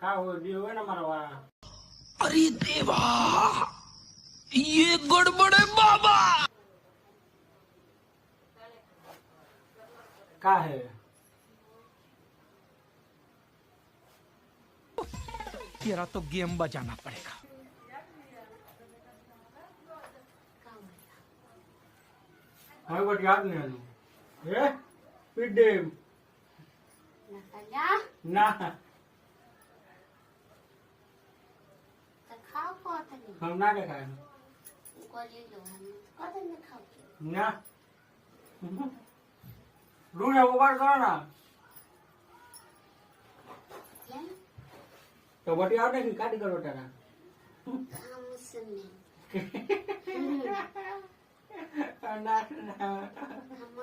ખાવ દી હોય ને મારા વાળા. अरे देवा ये गड़बड़ है बाबा. કા હે तेरा तो गेम बजाना पड़ेगा. હવે વટ યાદ ને આનું હે પીડે ના हम ना के खाए ना दूध है वो बार करो ना तो बटी आओ नहीं काटी करो टेरा ना